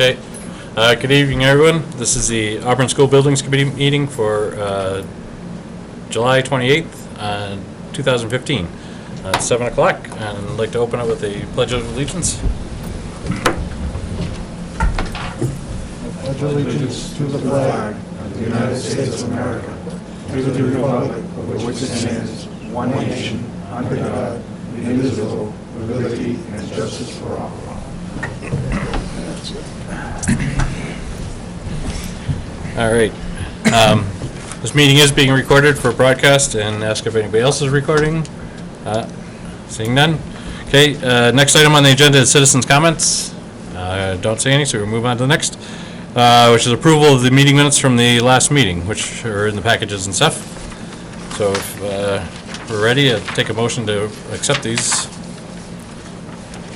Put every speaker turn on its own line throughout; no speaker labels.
Okay. Good evening, everyone. This is the Auburn School Buildings Committee meeting for July 28th, 2015. It's 7 o'clock, and I'd like to open it with a Pledge of Allegiance.
I pledge allegiance to the flag of the United States of America, to the republic for which it stands, one nation, under God, indivisible, with liberty and justice for all.
All right. This meeting is being recorded for broadcast, and ask if anybody else is recording. Seeing none. Okay. Next item on the agenda is citizens' comments. Don't see any, so we'll move on to the next, which is approval of the meeting minutes from the last meeting, which are in the packages and stuff. So if we're ready, I'll take a motion to accept these.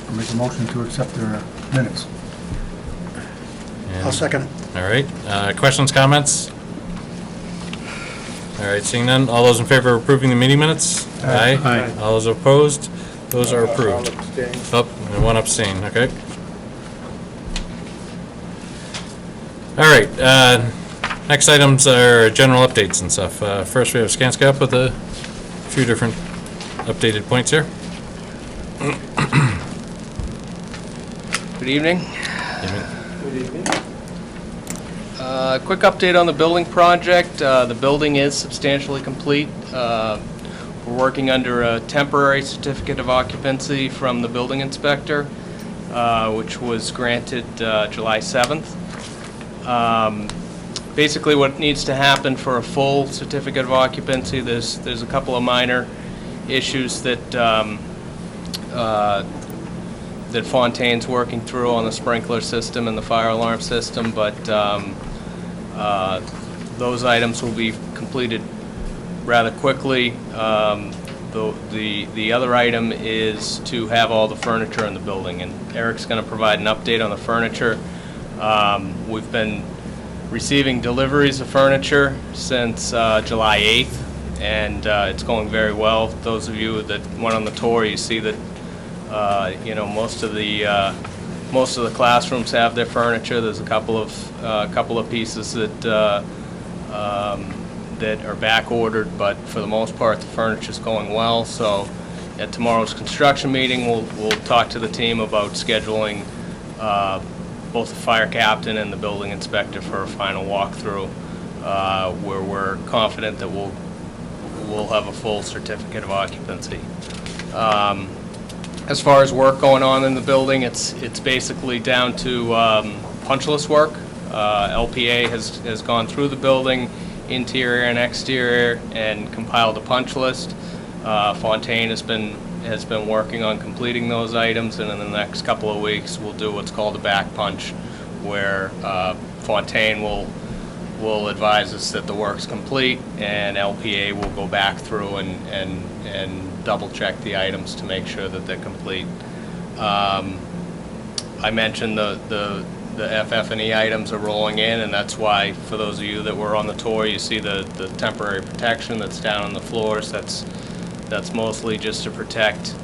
I'll make a motion to accept their minutes.
I'll second it.
All right. Questions, comments? All right. Seeing none. All those in favor of approving the meeting minutes?
Aye.
Aye.
All those opposed? Those are approved.
I'll abstain.
Oh, and one abstain. Okay. All right. Next items are general updates and stuff. First, we have Scanscap with a few different updated points here.
Good evening. Quick update on the building project. The building is substantially complete. We're working under a temporary certificate of occupancy from the building inspector, which was granted July 7th. Basically what needs to happen for a full certificate of occupancy, there's a couple of minor issues that that Fontaine's working through on the sprinkler system and the fire alarm system, but those items will be completed rather quickly. The other item is to have all the furniture in the building, and Eric's going to provide an update on the furniture. We've been receiving deliveries of furniture since July 8th, and it's going very well. Those of you that went on the tour, you see that most of the classrooms have their furniture. There's a couple of pieces that that are back ordered, but for the most part, the furniture's going well. So, at tomorrow's construction meeting, we'll talk to the team about scheduling both the fire captain and the building inspector for a final walkthrough, where we're confident that we'll have a full certificate of occupancy. As far as work going on in the building, it's basically down to punch list work. LPA has gone through the building, interior and exterior, and compiled a punch list. Fontaine has been working on completing those items, and in the next couple of weeks we'll do what's called a back punch, where Fontaine will advise us that the work's complete, and LPA will go back through and double check the items to make sure that they're complete. I mentioned the FF&E items are rolling in, and that's why, for those of you that were on the tour, you see the temporary protection that's down on the floors. That's mostly just to protect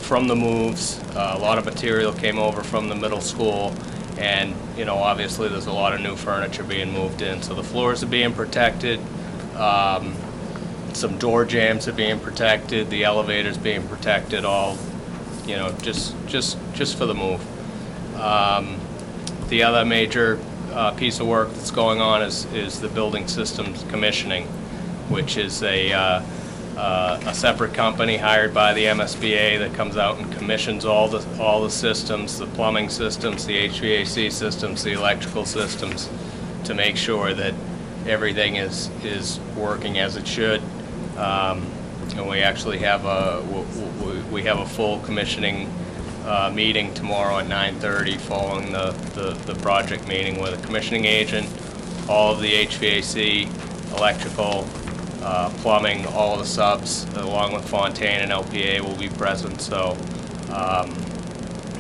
from the moves. A lot of material came over from the middle school, and obviously there's a lot of new furniture being moved in, so the floors are being protected. Some door jams are being protected. The elevators being protected. All, just for the move. The other major piece of work that's going on is the building systems commissioning, which is a separate company hired by the MSBA that comes out and commissions all the systems, the plumbing systems, the HVAC systems, the electrical systems, to make sure that everything is working as it should. And we actually have a full commissioning meeting tomorrow at 9:30 following the project meeting with a commissioning agent. All of the HVAC, electrical, plumbing, all of the subs, along with Fontaine and LPA, will be present. So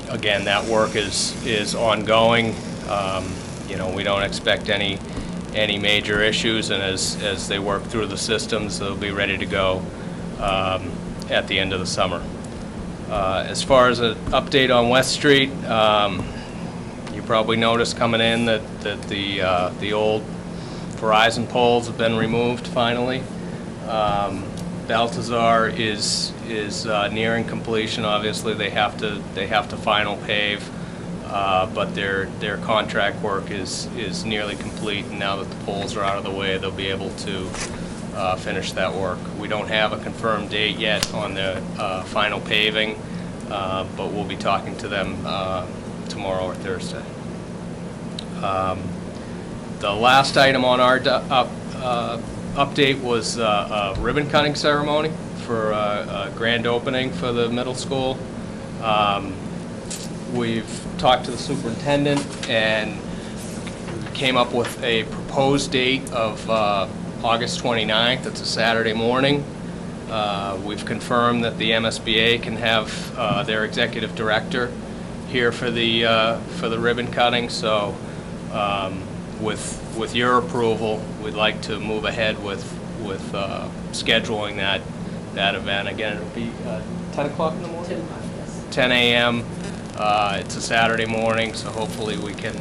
again, that work is ongoing. We don't expect any major issues, and as they work through the systems, they'll be ready to go at the end of the summer. As far as an update on West Street, You probably noticed coming in that the old Verizon poles have been removed finally. Baltazar is nearing completion. Obviously, they have to final pave, but their contract work is nearly complete. And now that the poles are out of the way, they'll be able to finish that work. We don't have a confirmed date yet on the final paving, but we'll be talking to them tomorrow or Thursday. The last item on our update was a ribbon cutting ceremony for a grand opening for the middle school. We've talked to the superintendent and came up with a proposed date of August 29th. It's a Saturday morning. We've confirmed that the MSBA can have their executive director here for the ribbon cutting. So with your approval, we'd like to move ahead with scheduling that event. Again, it'll be 10 o'clock in the morning?
10 o'clock, yes.
10 a.m. It's a Saturday morning, so hopefully we can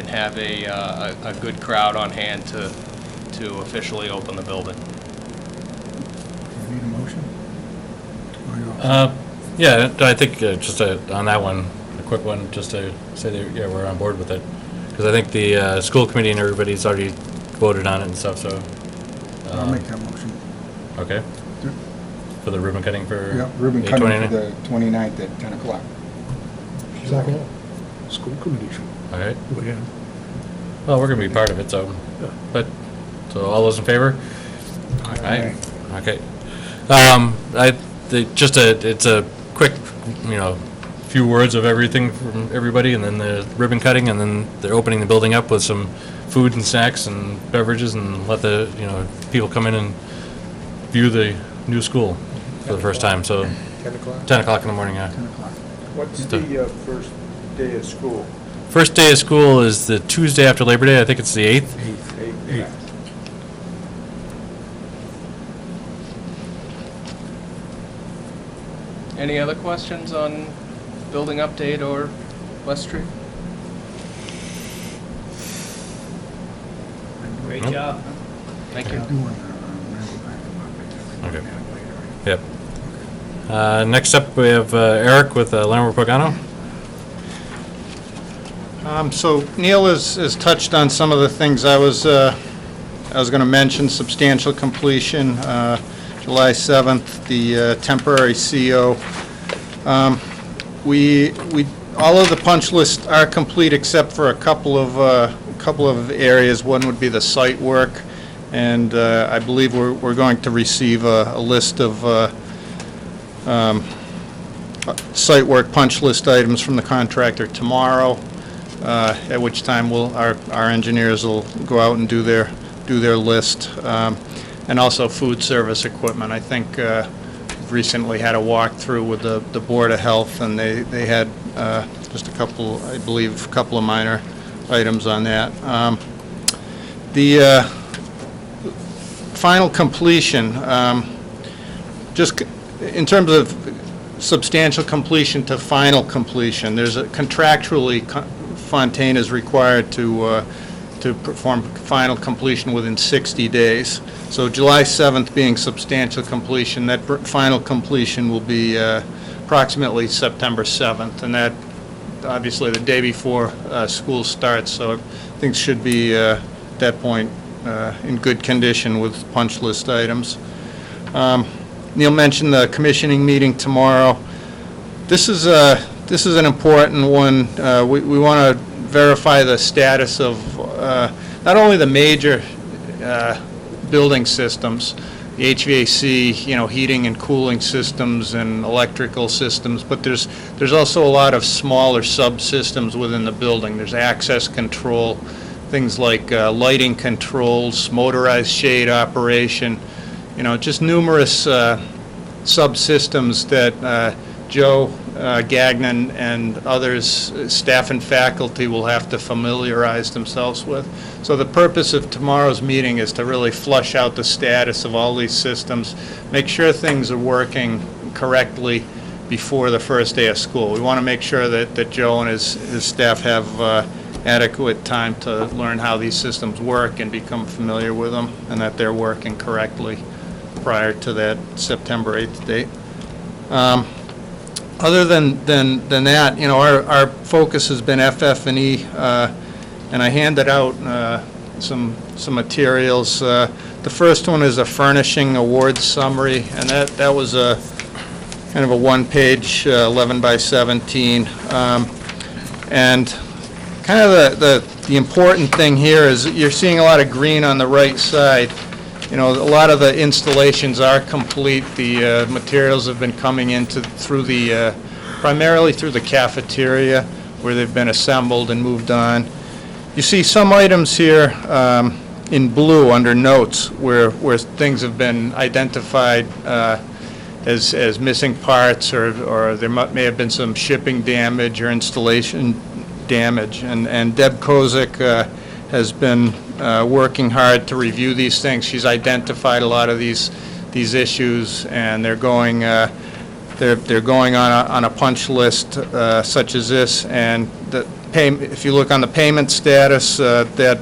have a good crowd on hand to officially open the building.
Need a motion? Or you-
Yeah, I think just on that one, a quick one, just to say that, yeah, we're on board with it. Because I think the school committee and everybody's already voted on it and stuff, so.
I'll make that motion.
Okay.
Yep.
For the ribbon cutting for?
Yeah, ribbon
8/29?
cutting for the 29th at 10 o'clock.
Second.
School committee should
All right.
go ahead.
Well, we're going to be part of it, so, but, so all those in favor? Aye. Okay. It's a quick, few words of everything from everybody, and then the ribbon cutting, and then they're opening the building up with some food and snacks and beverages, and let the, people come in and view the new school for the first time, so
10 o'clock?
10 o'clock in the morning, yeah.
10 o'clock.
What's
the,
first day of school?
First day of school is the Tuesday after Labor Day, I think it's the 8th.
Eighth.
Any other questions on building update or West Street? Great
Nope.
job. Thank you.
Okay. Yep. Next up, we have Eric with Lambert Pagano.
So Neil has touched on some of the things I was going to mention. Substantial completion, July 7th, the temporary CO. We all of the punch lists are complete except for a couple of areas. One would be the site work, and I believe we're going to receive a list of site work punch list items from the contractor tomorrow. At which time our engineers will go out and do their list, and also food service equipment. I think we've recently had a walkthrough with the Board of Health, and they had just a couple of minor items on that. The final completion, just in terms of substantial completion to final completion, there's a contractually Fontaine is required to perform final completion within 60 days. So July 7th being substantial completion, that final completion will be approximately September 7th, and that obviously the day before school starts, so things should be at that point in good condition with punch list items. Neil mentioned the commissioning meeting tomorrow. This is an important one. We want to verify the status of not only the major building systems, the HVAC, heating and cooling systems and electrical systems, but there's also a lot of smaller subsystems within the building. There's access control, things like lighting controls, motorized shade operation, just numerous subsystems that Joe Gagnon and others, staff and faculty, will have to familiarize themselves with. So the purpose of tomorrow's meeting is to really flush out the status of all these systems, make sure things are working correctly, before the first day of school. We want to make sure that Joe and his staff have adequate time to learn how these systems work and become familiar with them, and that they're working correctly prior to that September 8th date. Other than that, our focus has been FF&E, and I handed out some materials. The first one is a furnishing awards summary, and that was a kind of a one-page, 11 by 17. And kind of the important thing here is that you're seeing a lot of green on the right side. A lot of the installations are complete. The materials have been coming in primarily through the cafeteria, where they've been assembled and moved on. You see some items here in blue under notes where things have been identified as missing parts, or there may have been some shipping damage or installation damage. And Deb Kozik has been working hard to review these things. She's identified a lot of these issues, and they're going on a punch list such as this. And if you look on the payment status, that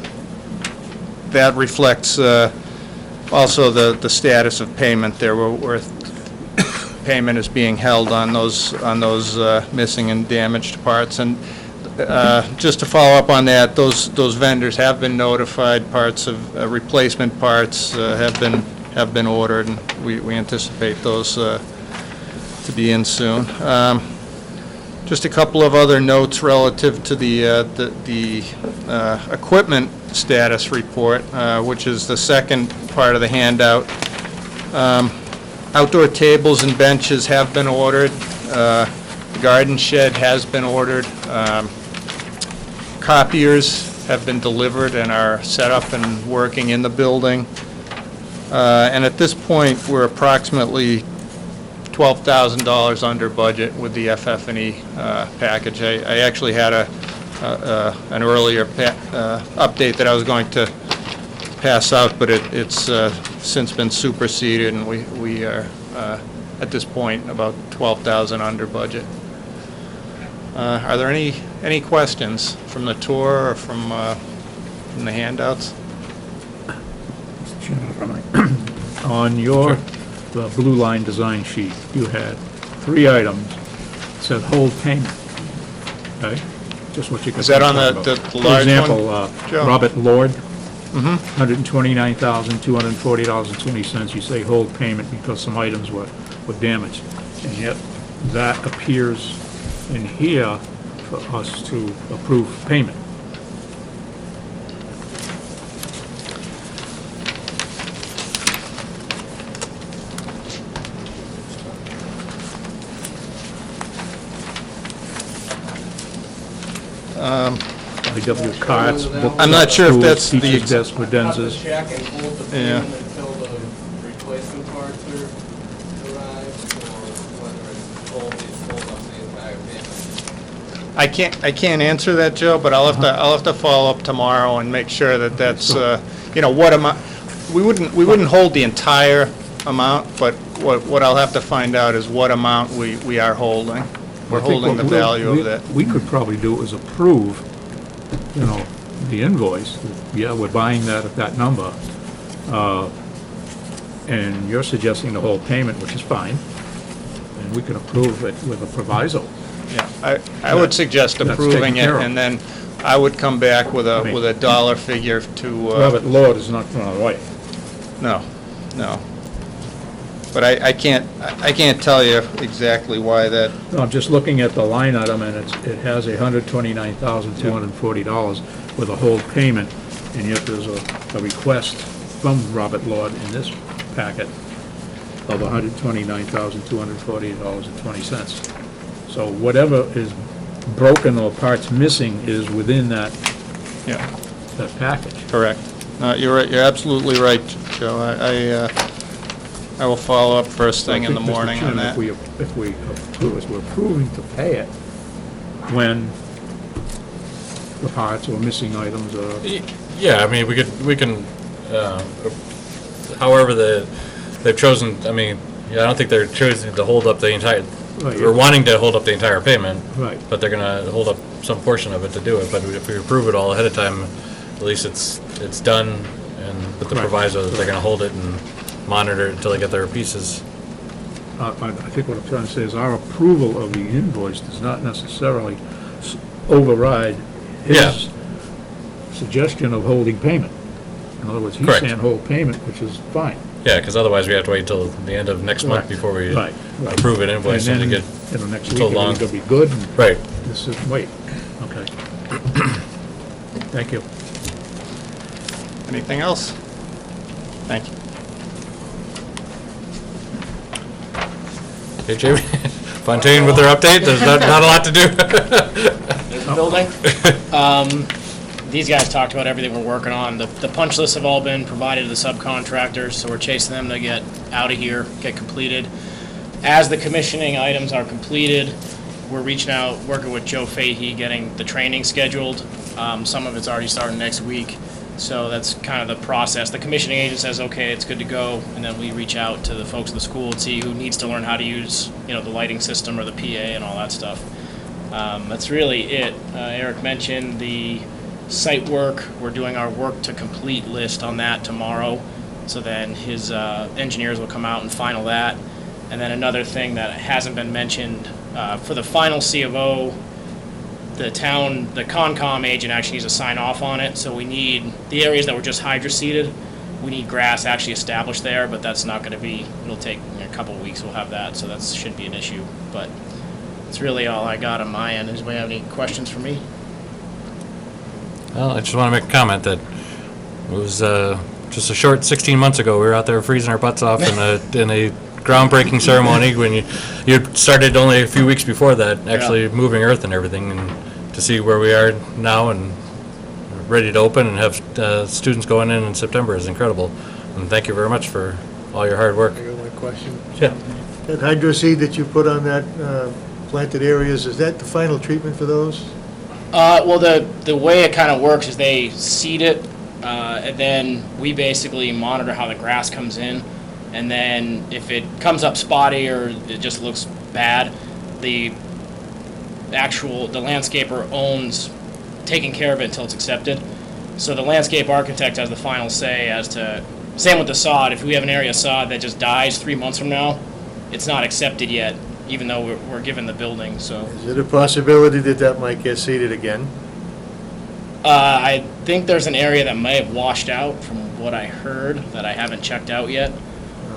reflects also the status of payment there, where payment is being held on those missing and damaged parts. And just to follow up on that, those vendors have been notified. Parts of replacement parts have been ordered, and we anticipate those to be in soon. Just a couple of other notes relative to the equipment status report, which is the second part of the handout. Outdoor tables and benches have been ordered. The garden shed has been ordered. Copiers have been delivered and are set up and working in the building. And at this point, we're approximately $12,000 under budget with the FF&E package. I actually had an earlier update that I was going to pass out, but it's since been superseded, and we are at this point about $12,000 under budget. Are there any questions from the tour or from the handouts?
On your the blue line design sheet, you had 3 items that said hold payment. Okay? Just what you could.
Is that on the large one?
For example,
Joe?
Robert Lord, $129,240.20. You say hold payment because some items were damaged. And yet, that appears in here for us to approve payment. IW carts, book
I'm not sure if
tools,
that's the
teacher's
ex-
desk credenzas.
Check and hold the
Yeah.
payment until the replacement parts are arrived, or whether it's hold up the entire payment.
I can't answer that, Joe, but I'll have to follow up tomorrow and make sure that that's what amount. We wouldn't hold the entire amount, but what I'll have to find out is what amount we are holding. We're
I think
holding the
what
value of that.
we could probably do is approve, the invoice. Yeah, we're buying that at that number. And you're suggesting the whole payment, which is fine. And we can approve it with a proviso.
Yeah, I would suggest
That's
approving
taken
it,
care of.
and then I would come back with
I mean-
a dollar figure to,
Robert Lord is not thrown away.
no. But I can't tell you exactly why that,
No, I'm just looking at the line item, and it has $129,240 with a whole payment, and yet there's a request from Robert Lord in this packet of $129,240.20. So whatever is broken or parts missing is within that package.
correct. You're right, you're absolutely right, Joe. I will follow up first thing in the morning on that.
If we approve, we're approving to pay it when the parts or missing items are.
Yeah, I mean, we can, however they've chosen, I mean, I don't think they're choosing to hold up the
Right.
we're wanting to hold up the entire payment.
Right.
But they're gonna hold up some portion of it to do it, but if we approve it all ahead of time, at least it's done, and with the
Right.
proviso that they're gonna hold it and monitor it until they get their pieces.
I think what I'm trying to say is our approval of the invoice does not necessarily override
Yeah.
his suggestion of holding payment. In other words, he's
Correct.
saying hold payment, which is fine.
Yeah, because otherwise we have to wait until the end of next month
Right.
before we
Right, right.
approve an invoice and to get,
Next
so
week,
long.
everything's gonna be good, and
right.
this is, wait, okay. Thank you.
Anything else? Thank you.
Hey, Jamie, Fontaine with their update, there's not a lot to do.
There's the building. These guys talked about everything we're working on. The punch lists have all been provided to the subcontractors, so we're chasing them to get out of here, get completed. As the commissioning items are completed, we're reaching out, working with Joe Fahey, getting the training scheduled. Some of it's already starting next week, so that's kind of the process. The commissioning agent says, okay, it's good to go, and then we reach out to the folks at the school and see who needs to learn how to use, the lighting system or the PA and all that stuff. That's really it. Eric mentioned the site work. We're doing our work to complete list on that tomorrow. So then his engineers will come out and final that. And then another thing that hasn't been mentioned, for the final C of O, the Concom agent actually needs to sign off on it. So we need, the areas that were just hydroseeded, we need grass actually established there, but that's not going to be, it'll take a couple of weeks, we'll have that. So that shouldn't be an issue. But that's really all I got on my end. Does anybody have any questions for me?
Well, I just want to make a comment that it was just a short 16 months ago, we were out there freezing our butts off in a groundbreaking ceremony when you started only a few weeks before that, actually moving earth and everything, and to see where we are now and ready to open and have students going in September is incredible. And thank you very much for all your hard work.
I got one question.
Yeah.
That hydro seed that you put on that planted areas, is that the final treatment for those?
Well, the way it kind of works is they seed it, and then we basically monitor how the grass comes in. And then if it comes up spotty or it just looks bad, the landscaper owns taking care of it until it's accepted. So the landscape architect has the final say as to, same with the sod, if we have an area of sod that just dies 3 months from now, it's not accepted yet, even though we're given the building, so.
Is it a possibility that that might get seeded again?
I think there's an area that may have washed out from what I heard that I haven't checked out yet.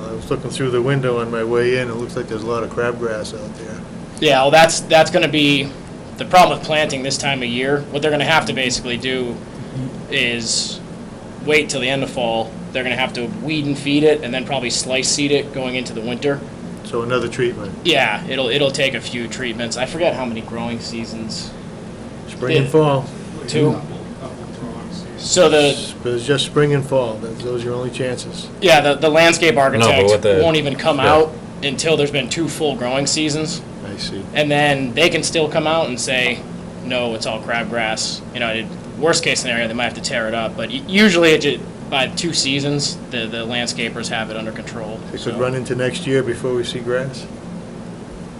I was looking through the window on my way in, it looks like there's a lot of crabgrass out there.
Yeah, well, that's going to be the problem with planting this time of year. What they're going to have to basically do is wait till the end of fall. They're going to have to weed and feed it, and then probably slice seed it going into the winter.
So another treatment,
Yeah, it'll take a few treatments. I forget how many growing seasons.
spring and fall.
2. So
But it's just spring and fall, those are your only chances.
the landscape architect
what the-
won't even come
yeah.
out until there's been 2 full growing seasons.
I see.
And then they can still come out and say, no, it's all crabgrass. Worst case scenario, they might have to tear it up. But usually, by 2 seasons, the landscapers have it under control.
It
so.
could run into next year before we see grass?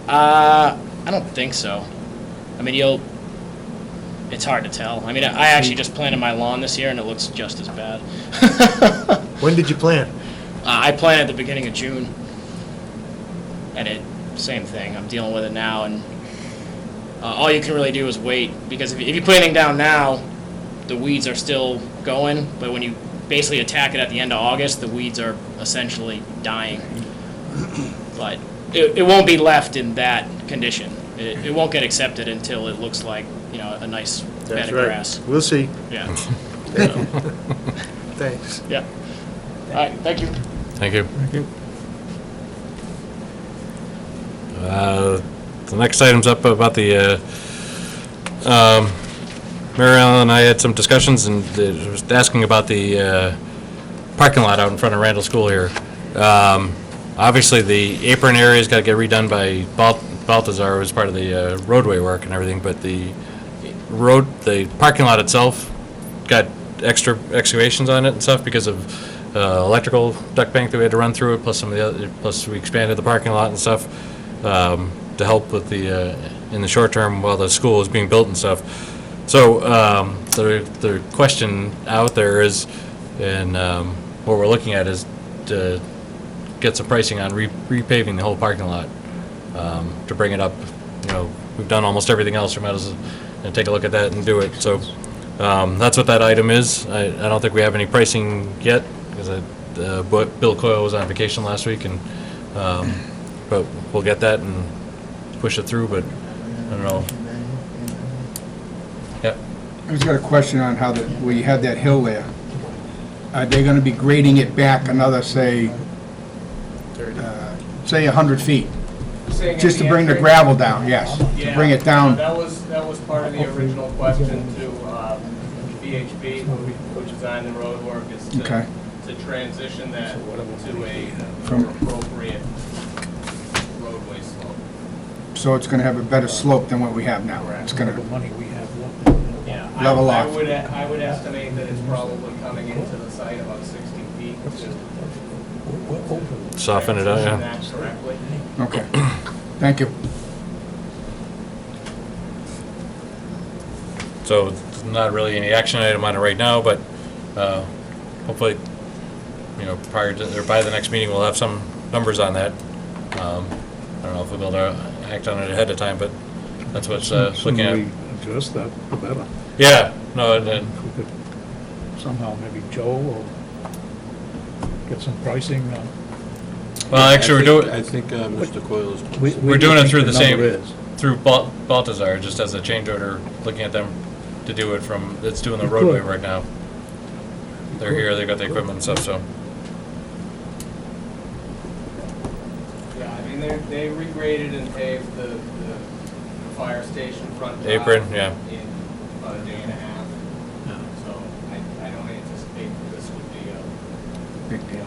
I don't think so. I mean, it's hard to tell. I mean, I actually just planted my lawn this year, and it looks just as bad.
When did you plant?
I planted at the beginning of June, and same thing. I'm dealing with it now, and all you can really do is wait, because if you put anything down now, the weeds are still going, but when you basically attack it at the end of August, the weeds are essentially dying. But it won't be left in that condition. It won't get accepted until it looks like, a nice bed
That's
of
right.
grass.
We'll see.
Yeah.
Thanks.
Yeah. All right, thank you.
Thank you. The next item's up about the, Mary Ellen and I had some discussions and was asking about the parking lot out in front of Randall School here. Obviously, the apron area's got to get redone by Baltazar as part of the roadway work and everything, but the parking lot itself got extra excavations on it and stuff because of electrical duct bank that we had to run through it, plus some of the other, plus we expanded the parking lot and stuff. to help with the, in the short term while the school is being built and stuff. So, the question out there is, and what we're looking at is to get some pricing on repaving the whole parking lot, to bring it up. You know, we've done almost everything else, we might as well take a look at that and do it. So, that's what that item is. I don't think we have any pricing yet, because Bill Coyle was on vacation last week, and, but we'll get that and push it through, but I don't know. Yeah.
I just got a question on how we had that hill there. Are they gonna be grading it back another, say 100 feet? Just to bring the gravel down, yes, to bring it down.
That was part of the original question to VHB, who designed the road work, is
Okay.
to transition that to a
From-
more appropriate roadway slope.
So it's gonna have a better slope than what we have now. It's gonna,
The money we have left.
Yeah,
Level
I
off.
would estimate that it's probably coming into the site about 60 feet to
Soften it out,
transition
yeah.
that correctly.
okay. Thank you.
So, not really any action item on it right now, but hopefully, you know, prior to, or by the next meeting, we'll have some numbers on that. I don't know if we'll be able to act on it ahead of time, but that's what's looking at.
Sooner we adjust that, the better.
Yeah, no, and then,
If we could somehow, maybe Joe will get some pricing.
well, actually,
I think Mr. Coyle is.
we're doing it through the same,
number is.
through Baltazar, just as a change order, looking at them to do it from, it's doing the roadway right now. They're here, they got the equipment and stuff, so.
Yeah, I mean, they regraded and paved the fire station front drive.
Apron, yeah.
In about a day and a half. So I don't anticipate that this would be
Big deal.
a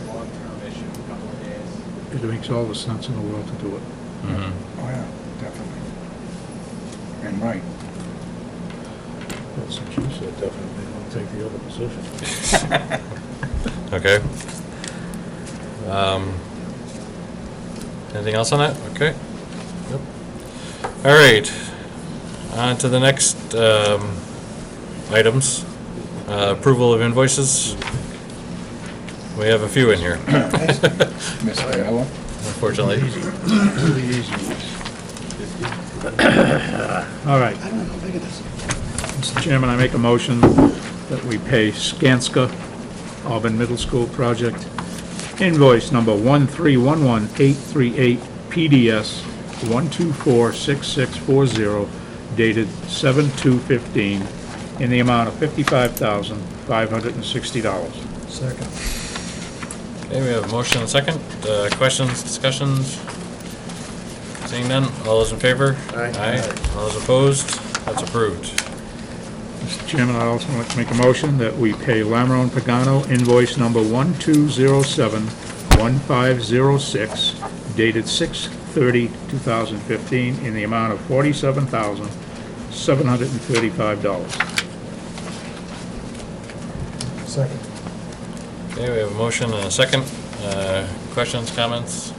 long-term issue, a couple of days.
It makes all the sense in the world to do it.
Mhm.
Oh, yeah, definitely. And right.
Well, since you said definitely, I'll take the other position.
Okay. Anything else on that? Okay. Yep. All right. On to the next items. Approval of invoices. We have a few in here,
Miss Ayala?
unfortunately.
Really easy ones. All right. Mr. Chairman, I make a motion that we pay Skanska Auburn Middle School Project invoice number 1311838 PDS 1246640 dated 7/2/15 in the amount of $55,560.
Second.
Okay, we have a motion and a second. Questions, discussions? Seeing none, all those in favor? Aye. All those opposed? That's approved.
Mr. Chairman, I'd also like to make a motion that we pay Lamron Pagano invoice number 1207-1506 dated 6/30/2015 in the amount of $47,735.
Second.
Okay, we have a motion and a second. Questions, comments?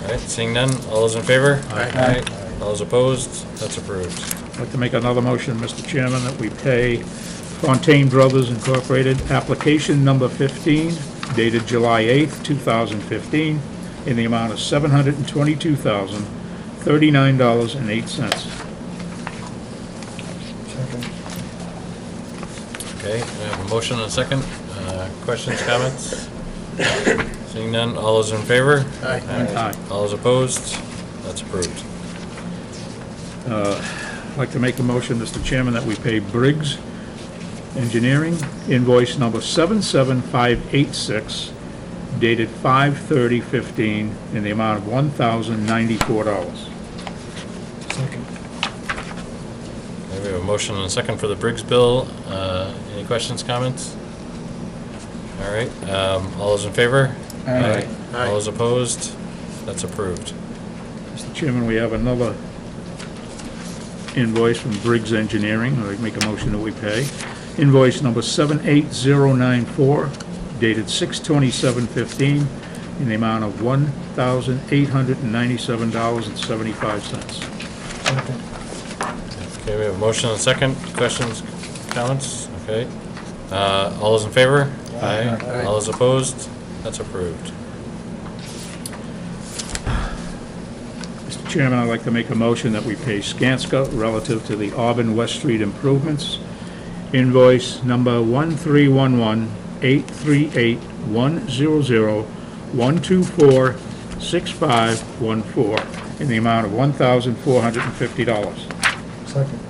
All right, seeing none, all those in favor? Aye. All those opposed? That's approved.
I'd like to make another motion, Mr. Chairman, that we pay Fontaine Brothers Incorporated, application number 15, dated July 8th, 2015, in the amount of $722,039.08.
Second.
Okay, we have a motion and a second. Questions, comments? Seeing none, all those in favor?
Aye.
All those opposed? That's approved.
I'd like to make a motion, Mr. Chairman, that we pay Briggs Engineering invoice number 77586 dated 5/30/15 in the amount of $1,094.
Second.
Okay, we have a motion and a second for the Briggs bill. Any questions, comments? All right, all those in favor?
Aye.
All those opposed? That's approved.
Mr. Chairman, we have another invoice from Briggs Engineering. I'd like to make a motion that we pay. Invoice number 78094, dated 6/27/15, in the amount of $1,897.75.
Okay, we have a motion and a second. Questions, comments? Okay. All those in favor? Aye. All those opposed? That's approved.
Mr. Chairman, I'd like to make a motion that we pay Skanska relative to the Auburn West Street improvements. Invoice number 13118381001246514 in the amount of $1,450.
Second.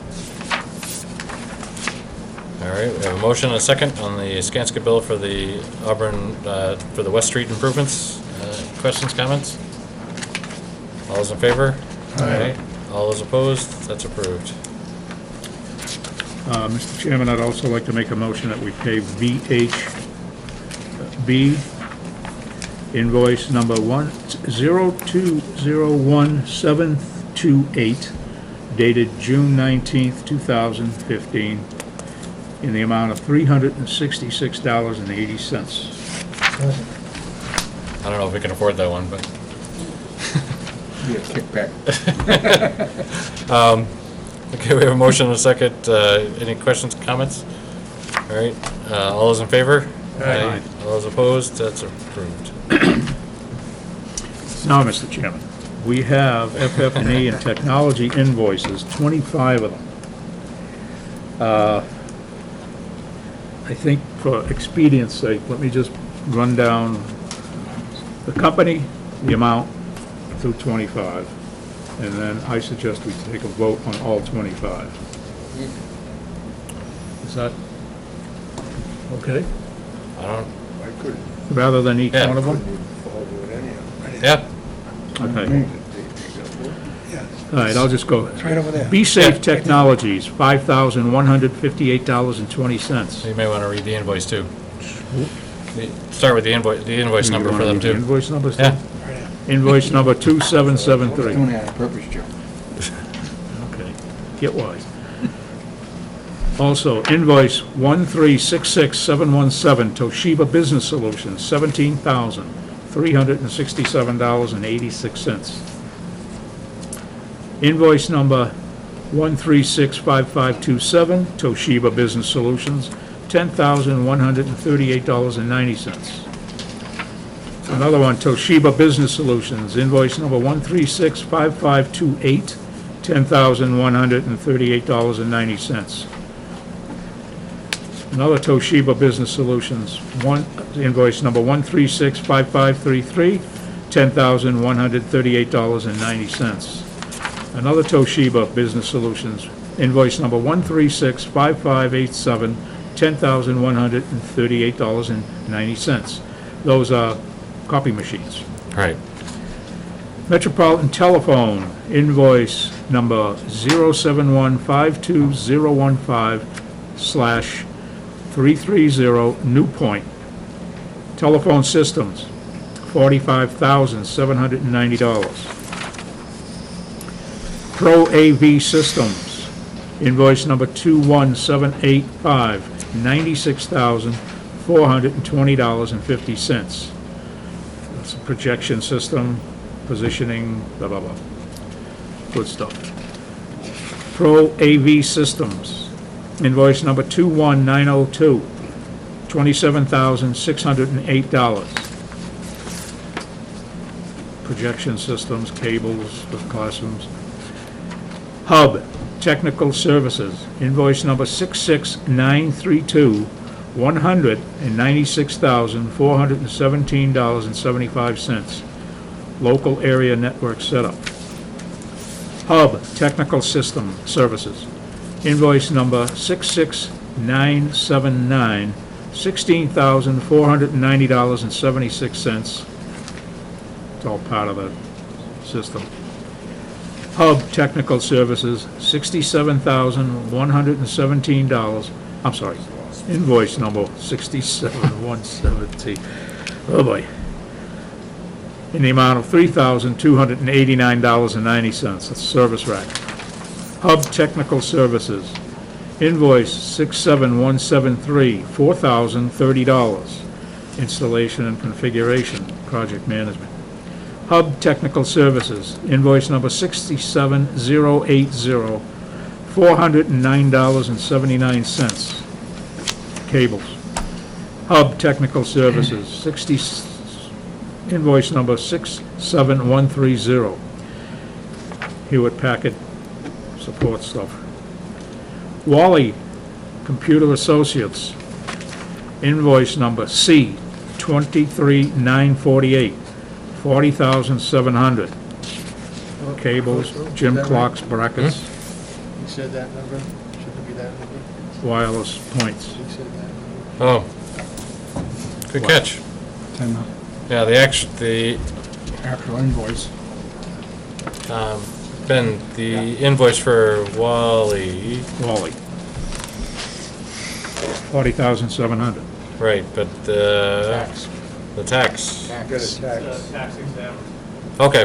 All right, we have a motion and a second on the Skanska bill for the Auburn, for the West Street improvements. Questions, comments? All those in favor? Aye. All those opposed? That's approved.
Mr. Chairman, I'd also like to make a motion that we pay VHB invoice number 102011728 dated June 19th, 2015 in the amount of $366.80.
Second.
I don't know if we can afford that one, but.
Be a kickback.
Okay, we have a motion and a second. Any questions, comments? All right, all those in favor?
Aye.
All those opposed? That's approved.
Now, Mr. Chairman, we have FF&E and technology invoices, 25 of them. I think for expedience sake, let me just run down the company, the amount, through 25, and then I suggest we take a vote on all 25. Is that okay?
I don't,
I couldn't,
Rather than each
Yeah.
one of them?
couldn't even follow it anyhow.
yeah,
Okay. All right, I'll just go.
It's right over there.
Be Safe Technologies, $5,158.20.
so you may want to read the invoice too. Start with the invoice number for them too.
Invoice numbers?
Yeah.
Invoice number
Doing
2773.
that on purpose, Joe.
Okay, get wise. Also, invoice 1366717, Toshiba Business Solutions, $17,367.86. Invoice number 1365527, Toshiba Business Solutions, $10,138.90. Another one, Toshiba Business Solutions, invoice number 1365528, $10,138.90. Another Toshiba Business Solutions, invoice number 1365533, $10,138.90. Another Toshiba Business Solutions, invoice number 1365587, $10,138.90. Those are copy machines.
All right,
Metropolitan Telephone, invoice number 071-52015/330 New Point. Telephone Systems, $45,790. Pro AV Systems, invoice number 21785, $96,420.50. That's a projection system, positioning, blah, blah, blah. Good stuff. Pro AV Systems, invoice number 21902, $27,608. Projection systems, cables for classrooms. Hub Technical Services, invoice number 66932, $196,417.75. Local area network setup. Hub Technical System Services, invoice number 66979, $16,490.76. It's all part of the system. Hub Technical Services, $67,117. I'm sorry, invoice number 67170. Oh boy. In the amount of $3,289.90. That's service rack. Hub Technical Services, invoice 67173, $4,030. Installation and configuration, project management. Hub Technical Services, invoice number 67080, $409.79. Cables. Hub Technical Services, invoice number 67130. Hewitt Packard support stuff. Wally Computer Associates, invoice number C23948, $40,700. Cables, gym clocks, brackets,
You said that number? Should it be that number?
wireless points.
You said that number?
Oh. Good catch. Yeah, the
Actual invoice.
Ben, the invoice for Wally,
Wally. 40,700.
right, but the tax.
Got a tax.
Tax exempt.
Okay.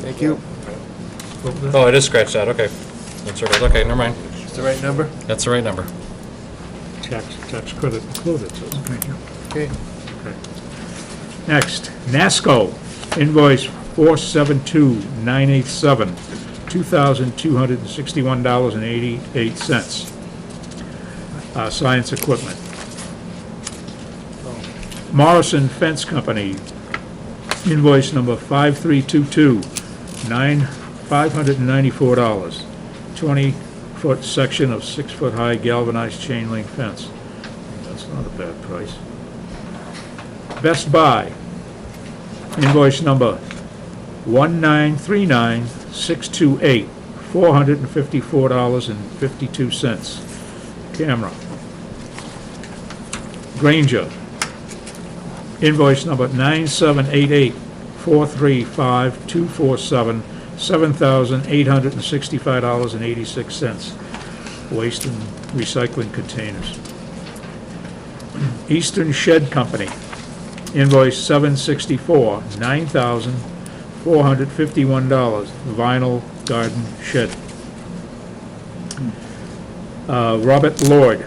Thank you.
Oh, it is scratched out, okay. That's circled, okay, never mind.
Is the right number?
That's the right number.
Tax credit included, so thank you.
Okay.
Next, NASCO, invoice 472987, $2,261.88. Science equipment. Morrison Fence Company, invoice number 5322, $594, 20-foot section of 6-foot-high galvanized chain link fence. That's not a bad price. Best Buy, invoice number 1939628, $454.52. Camera. Granger, invoice number 9788435, $7,865.86. Waste and recycling containers. Eastern Shed Company, invoice 764, $9,451, vinyl garden shed. Robert Lord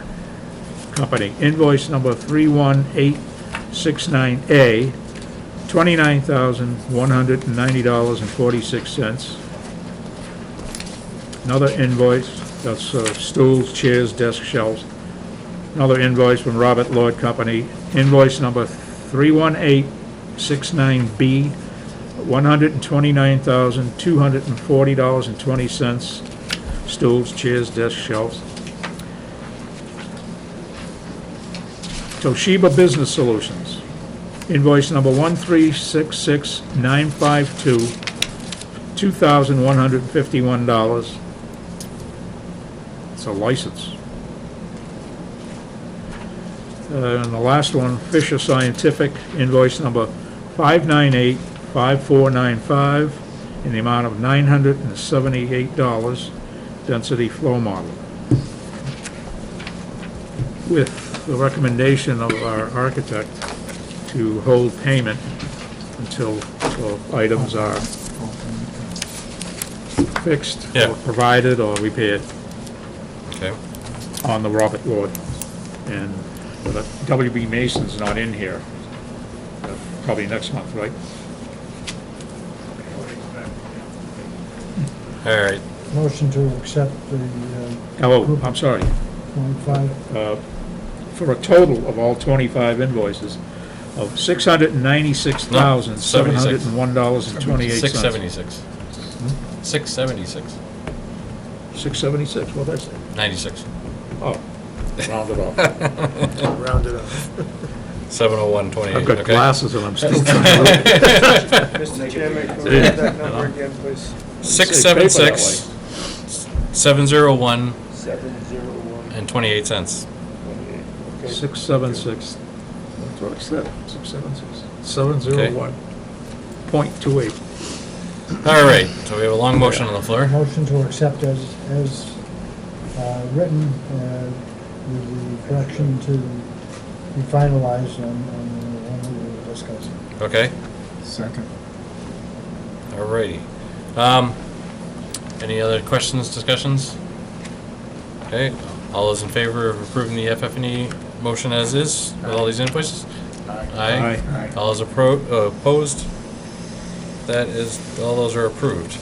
Company, invoice number 31869A, $29,190.46. Another invoice, that's stools, chairs, desk shelves. Another invoice from Robert Lord Company, invoice number 31869B, $129,240.20. Stools, chairs, desk shelves. Toshiba Business Solutions, invoice number 1366952, $2,151. It's a license. And the last one, Fisher Scientific, invoice number 5985495, in the amount of $978, density flow model. With the recommendation of our architect to hold payment until items are fixed,
Yeah.
or provided, or repaired
Okay.
on the Robert Lord. And the WB Mason's not in here, probably next month, right?
All right.
Motion to accept the
Oh, I'm sorry.
25,
For a total of all 25 invoices of $696,701.28.
676. 676.
676, what did I say?
96.
Oh, round it off.
Round it up.
70128.
I've got
okay.
glasses and I'm still trying to read.
Mr. Chairman, can we have that number again, please?
676 701
701.
and 28 cents.
28. Okay.
676, that's what I said, 676, 701.28.
All right. So we have a long motion on the floor.
motion to accept as written with the correction to be finalized on the one we were discussing.
Okay.
Second.
All righty. Any other questions, discussions? Okay. All those in favor of approving the FF&E motion as is with all these invoices? Aye.
Aye.
All those opposed? That is, all those are approved.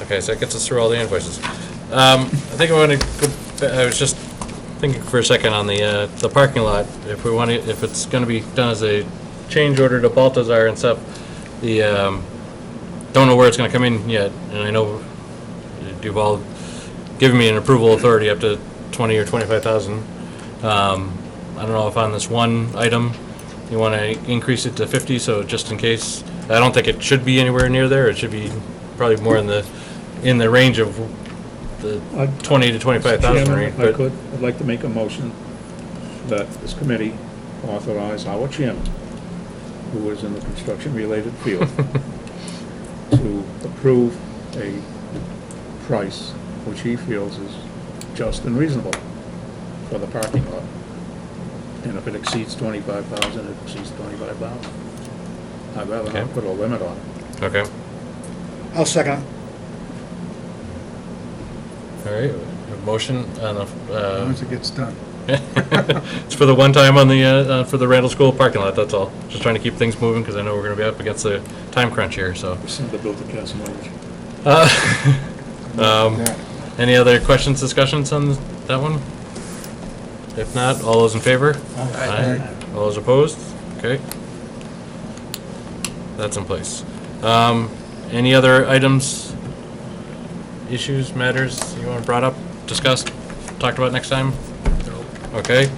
Okay, so that gets us through all the invoices. I think I want to go, I was just thinking for a second on the parking lot, if we want to, if it's going to be done as a change order to Baltazar and stuff, don't know where it's going to come in yet, and I know Duval given me an approval authority up to 20 or 25,000. I don't know if on this one item, you want to increase it to 50, so just in case. I don't think it should be anywhere near there. It should be probably more in the range of the 20 to 25,000
Chairman,
range.
if I
But
could, I'd like to make a motion that this committee authorize our chairman, who is in the construction-related field, to approve a price which he feels is just and reasonable for the parking lot. And if it exceeds 25,000, it exceeds 25,000. I'd rather
Okay.
not put a limit on it.
Okay.
I'll second.
All right. A motion on the.
Once it gets done.
It's for the one time on the for the Randall School parking lot. That's all. Just trying to keep things moving because I know we're going to be up against the time crunch here. So.
Send the bill to Casanova.
Yeah.
Any other questions, discussions on that one? If not, all those in favor? Aye. All those opposed? Okay. That's in place. Any other items, issues, matters you want brought up, discussed, talked about next time? Okay.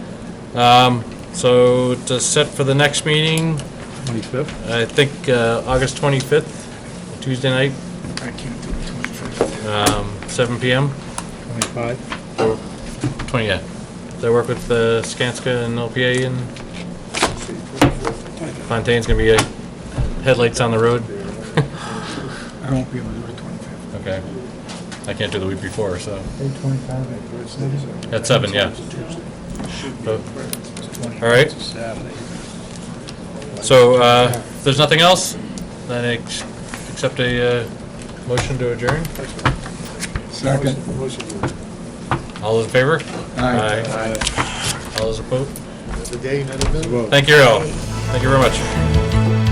So to set for the next meeting,
25th?
I think August 25th, Tuesday night,
I can't do it 25th.
7 PM.
25?
Or 20, yeah. Does that work with Skanska and LPA and Fontaine's gonna be headlights on the road?
I won't be able to do it 25th.
Okay. I can't do the week before, so.
8:25.
At 7, yeah. So- All right. So, if there's nothing else, then I accept a motion to adjourn.
Second.
All those in favor?
Aye.
All those opposed?
The day, another bill?
Vote.
Thank you all. Thank you very much.